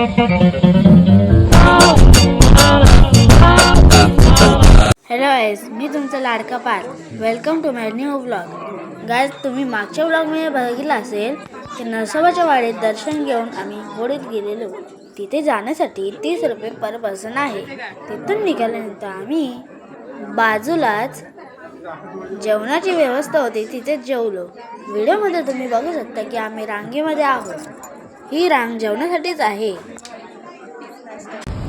Hello guys, मी तुमचा लाडका पार. Welcome to my new vlog. Guys, तुम्ही मागच्या व्लॉगमध्ये बघितलं असेल की नरसोबाच्या वाडीत दर्शन घेऊन आम्ही होडीत गेलेलो. तिथे जाण्यासाठी 30 रुपये पर पर्सन आहे. तिथून निघाल्यानंतर आम्ही बाजूलाच जेवणाची व्यवस्था होती, तिथे जेवलो. व्हिडिओमध्ये तुम्ही बघू शकता की आम्ही रांगेमध्ये आहोत. ही रांग जेवणासाठीच आहे.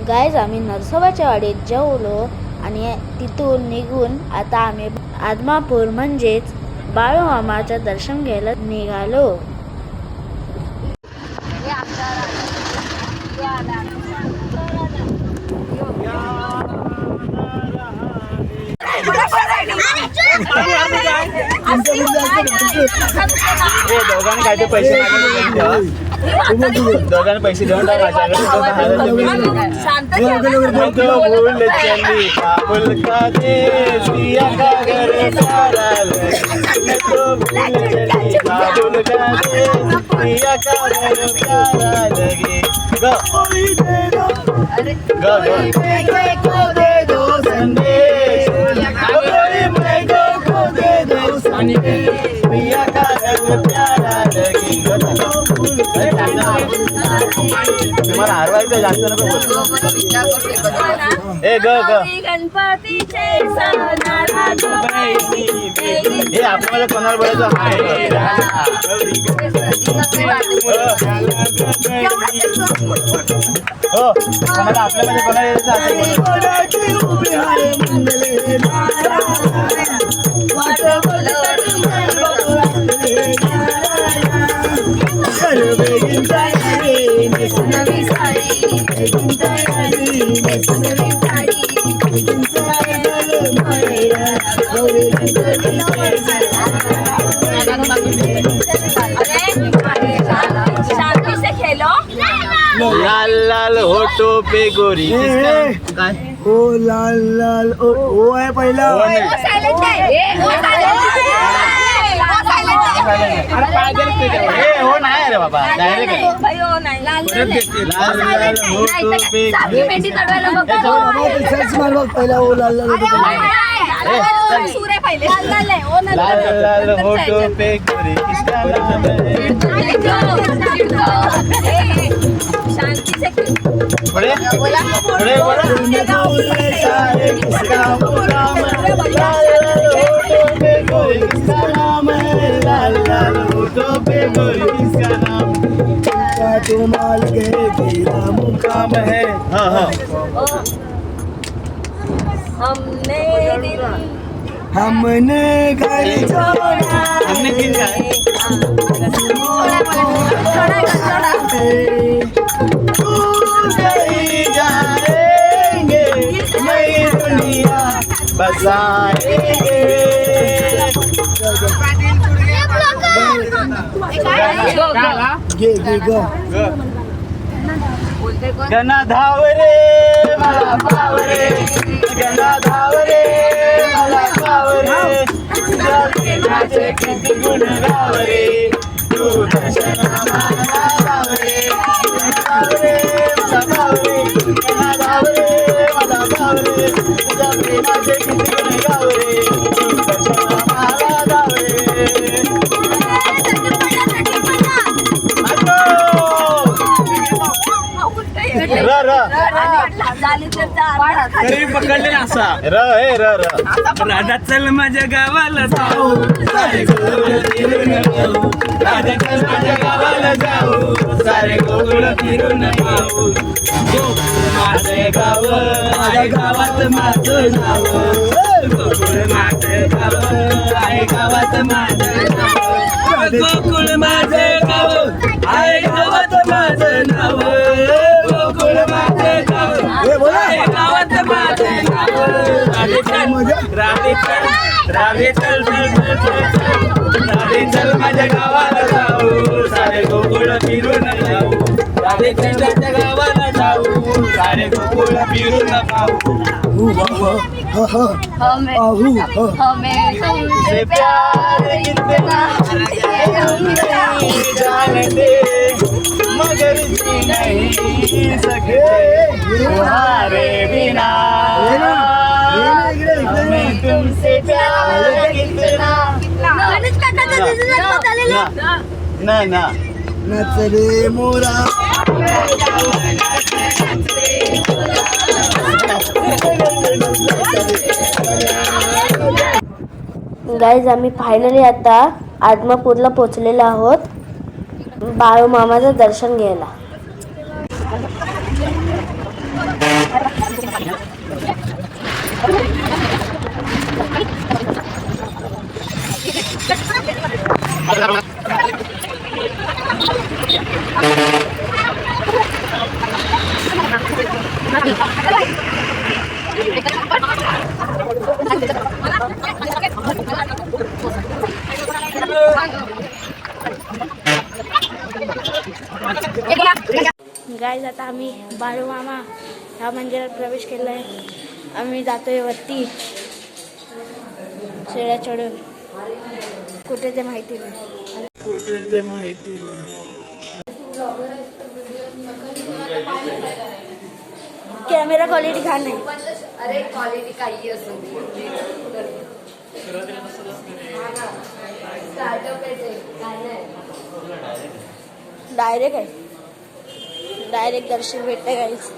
गाईज, आम्ही नरसोबाच्या वाडीत जेवलो आणि तिथून निघून आता आम्ही आदमापूर म्हणजेच बाळूमामाचं दर्शन घ्यायला निघालो. दोघांनी काय ते पैसे दोघांनी पैसे देऊन तुम्हाला हरवायचं जास्त नको गणपतीचे हे आपल्याला कोणाला बोलायचं हो कोणाला आपल्यामध्ये लाल लाल होठो पे गोरी काय ओ लाल लाल ओ आहे पहिला हो नाही रे बाबा डायरेक्ट पहिला ओ लाल लाल लाल लाल होठो पे गोरी पुढे पुढे तुम्हाल के तेरा मुकाम है हमने घर छोड़ा हमने किन जाएंगे नई दुनिया बसाएंगे गणा धाव रे मला पाव रे गणा धाव रे मला पाव रे तुझ्या प्रेमाचे किती गुण गाव रे तू दर्शना मला धाव रे धाव रे मला पाव रे गणा धाव रे मला पाव रे तुझ्या प्रेमाचे किती गुण गाव रे तू दर्शना मला धाव रे पकडले असा र हे र राधा चल माझ्या गावाला जाऊ राधा चल माझ्या गावाला जाऊ सारे गोकुळ फिरून पाहू माझे गाव आहे गावात माझं नाव गोकुळ माझे गाव आहे गावात माझं नाव गोकुळ माझे गाव आहे गावात माझं नाव गोकुळ माझे गाव आहे गावात माझं नाव राधे चल माझ्या गावाला जाऊ सारे गोकुळ फिरून जाऊ राधे चल माझ्या गावाला जाऊ सारे गोकुळ फिरून पाहू आहू हमें तुमसे से प्यार कितना हम नहीं जानते मगर जी नहीं सकते तुम्हारे बिना हमें तुमसे प्यार कितना ना ना नच रे मोरा गाईज आम्ही फायनली आता आदमापूरला पोचलेलो आहोत बाळू मामाचं दर्शन घ्यायला. गाईज आता आम्ही बाळू मामा ह्या मंदिरात प्रवेश केला आहे. आम्ही जातोय वरती शेळ्या चढून. कुठे ते माहिती नाही. कॅमेरा क्वालिटी छान नाही. अरे क्वालिटी काही असो स्टार्टअप डायरेक्ट आहे. डायरेक्ट दर्शन भेटते गाईज.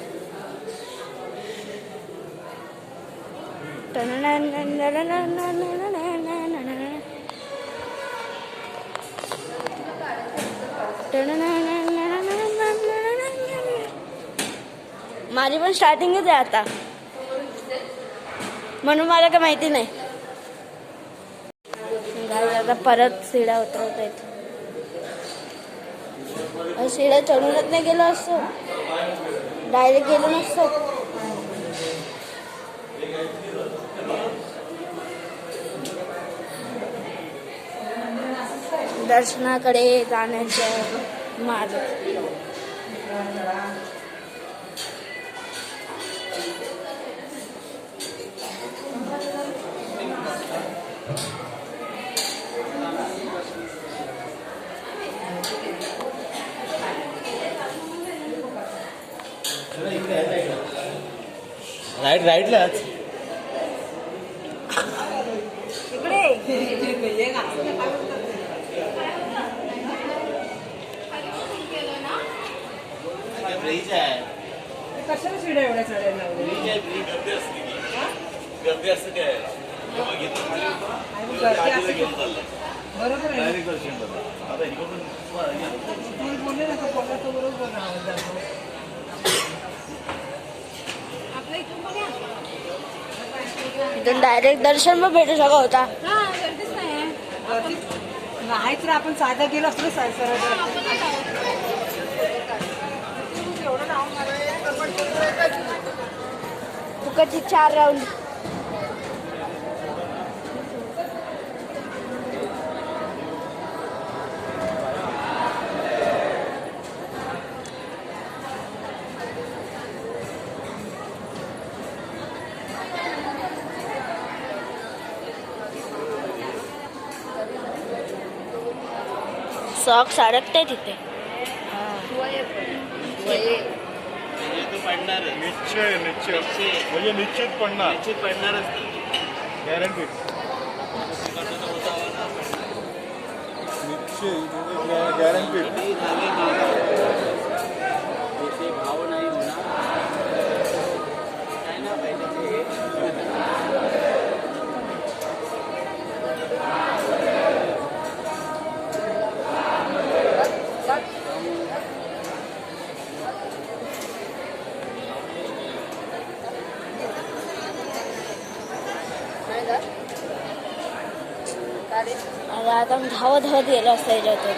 माझी पण स्टार्टिंगच आहे आता, म्हणून मला काय माहिती नाही. आता परत शिड्या उतरवत आहेत. शिड्या चढूनच नाही गेलो असतो, डायरेक्ट गेलो नसतो. दर्शनाकडे जाण्याचं मार्ग. राईटलाच ब्रिज आहे. कशाला शिड्या एवढ्या चढायला लावल्या? गर्दी असते काय गर्दी असते. बरोबर आहे. तुम्ही बोलले ना का पोटाचं बरोबर राहत जातो. इथून डायरेक्ट दर्शन पण भेटू शकत होता. नाहीच रे, आपण साधा गेलो असतो सरळ. फुकटची 4 राऊंड. सॉक्स अडकते तिथे. निश्चित पडणारच गॅरंटी. गॅरंटी भाव नाही होणार. आता धावत धावत गेलो असता याच्यातून.